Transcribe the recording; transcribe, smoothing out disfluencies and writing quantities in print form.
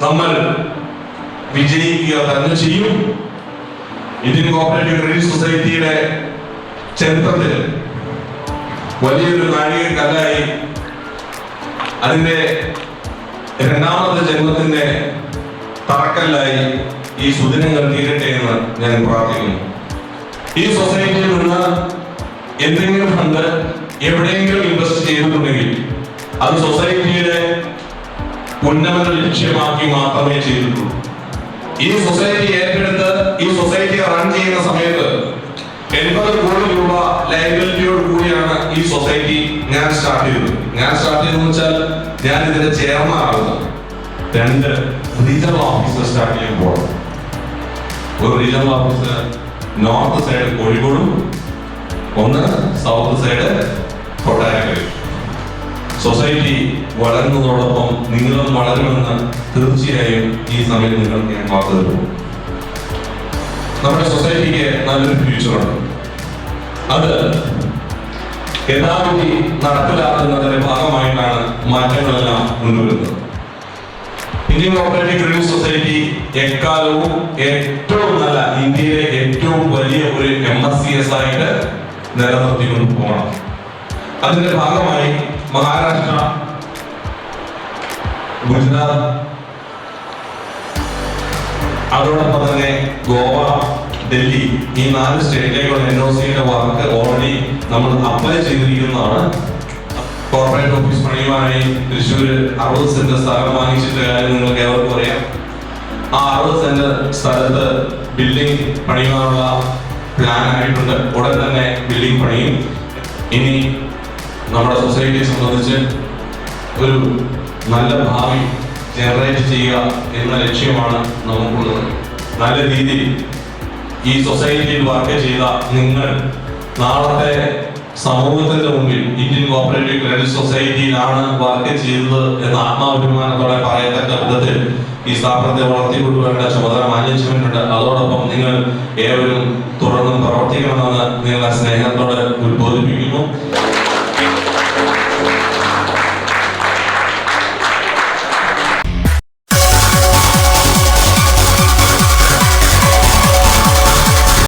നമ്മൾ വിജയിക്കുക തന്നെ ചെയ്യും. ഇന്ത്യൻ കോഓപ്പറേറ്റീവ് ക്രെഡിറ്റ് സൊസൈറ്റിയുടെ ചരിത്രത്തിൽ വലിയൊരു നാഴികക്കല്ലായി അതിന്റെ രണ്ടാമത്തെ ജന്മത്തിന്റെ തറക്കല്ലായി ഈ സുദിനങ്ങൾ തീരട്ടെ എന്ന് ഞാൻ പ്രാർത്ഥിക്കുന്നു. ഈ സൊസൈറ്റിയിൽ നിന്ന് എന്തെങ്കിലും ഫണ്ട് എവിടെയെങ്കിലും ഇൻവെസ്റ്റ് ചെയ്തിട്ടുണ്ടെങ്കിൽ അത് സൊസൈറ്റിയുടെ ഉന്നമന ലക്ഷ്യമാക്കി മാത്രമേ ചെയ്തിട്ടുള്ളൂ. ഈ സൊസൈറ്റി ഏറ്റെടുത്ത് ഈ സൊസൈറ്റി റൺ ചെയ്യുന്ന സമയത്ത് 80 കോടി രൂപ ലയബിലിറ്റിയോട് കൂടിയാണ് ഈ സൊസൈറ്റി ഞാൻ സ്റ്റാർട്ട് ചെയ്തതെന്ന് വെച്ചാൽ ഞാൻ ഇതിന്റെ ചെയർമാൻ ആകുന്നത്. 2 റീജിയണൽ ഓഫീസർ സ്റ്റാർട്ട് ചെയ്യുമ്പോൾ ഒരു റീജിയണൽ ഓഫീസർ നോർത്ത് സൈഡ് കോഴിക്കോടും 1 സൗത്ത് സൈഡ് കൊട്ടാരക്കരയും. സൊസൈറ്റി വളരുന്നതോടൊപ്പം നിങ്ങളും വളരുമെന്ന് തീർച്ചയായും ഈ സമയത്ത് നിങ്ങൾക്ക് ഞാൻ വാർത്ത തരുന്നു. നമ്മുടെ സൊസൈറ്റിക്ക് നല്ലൊരു ഫ്യൂച്ചറുണ്ട്. അത് യഥാവിധി നടപ്പിലാക്കുന്നതിന്റെ ഭാഗമായിട്ടാണ് മാറ്റങ്ങളെല്ലാം കൊണ്ടുവരുന്നത്. ഇന്ത്യൻ കോഓപ്പറേറ്റീവ് ക്രെഡിറ്റ് സൊസൈറ്റി എക്കാലവും ഏറ്റവും നല്ല, ഇന്ത്യയിലെ ഏറ്റവും വലിയ ഒരു MSCS ആയിട്ട് നിലനിർത്തിക്കൊണ്ട് പോകണം. അതിന്റെ ഭാഗമായി മഹാരാഷ്ട്ര, ഗുജറാത്ത്, അതോടൊപ്പം തന്നെ ഗോവ, ഡൽഹി, ഈ 4 സ്റ്റേറ്റിലേക്കുള്ള NOCയുടെ വർക്ക് ഓൾറെഡി നമ്മൾ അപ്ലൈ ചെയ്തിരിക്കുന്നതാണ്. കോർപ്പറേറ്റ് ഓഫീസ് പണിയുവാനായി തൃശ്ശൂർ 60 സെന്റ് സ്ഥലം വാങ്ങിച്ചിട്ട് കാര്യം നിങ്ങൾക്ക് ഏവർക്കും അറിയാം. ആ 60 സെന്റ് സ്ഥലത്ത് ബിൽഡിംഗ് പണിയുവാനുള്ള പ്ലാൻ ആയിട്ടുണ്ട്. ഉടൻ തന്നെ ബിൽഡിംഗ് പണിയും. ഇനി നമ്മുടെ സൊസൈറ്റിയെ സംബന്ധിച്ച് ഒരു നല്ല ഭാവി ജനറേറ്റ് ചെയ്യുക എന്ന ലക്ഷ്യമാണ് നമുക്കുള്ളത്. നല്ല രീതിയിൽ ഈ സൊസൈറ്റിയിൽ വർക്ക് ചെയ്ത നിങ്ങൾ നാളത്തെ സമൂഹത്തിന്റെ മുമ്പിൽ ഇന്ത്യൻ കോഓപ്പറേറ്റീവ് ക്രെഡിറ്റ് സൊസൈറ്റിയിലാണ് വർക്ക് ചെയ്തത് എന്ന ആത്മാഭിമാനത്തോടെ പറയത്തക്ക വിധത്തിൽ ഈ സ്ഥാപനത്തെ വളർത്തിക്കൊണ്ടുവരേണ്ട ചുമതല മാനേജ്മെന്റുണ്ട്. അതോടൊപ്പം നിങ്ങൾ ഏവരും തുടർന്നും പ്രവർത്തിക്കണമെന്ന് നിങ്ങളെ സ്നേഹത്തോടെ ഉദ്ബോധിപ്പിക്കുന്നു.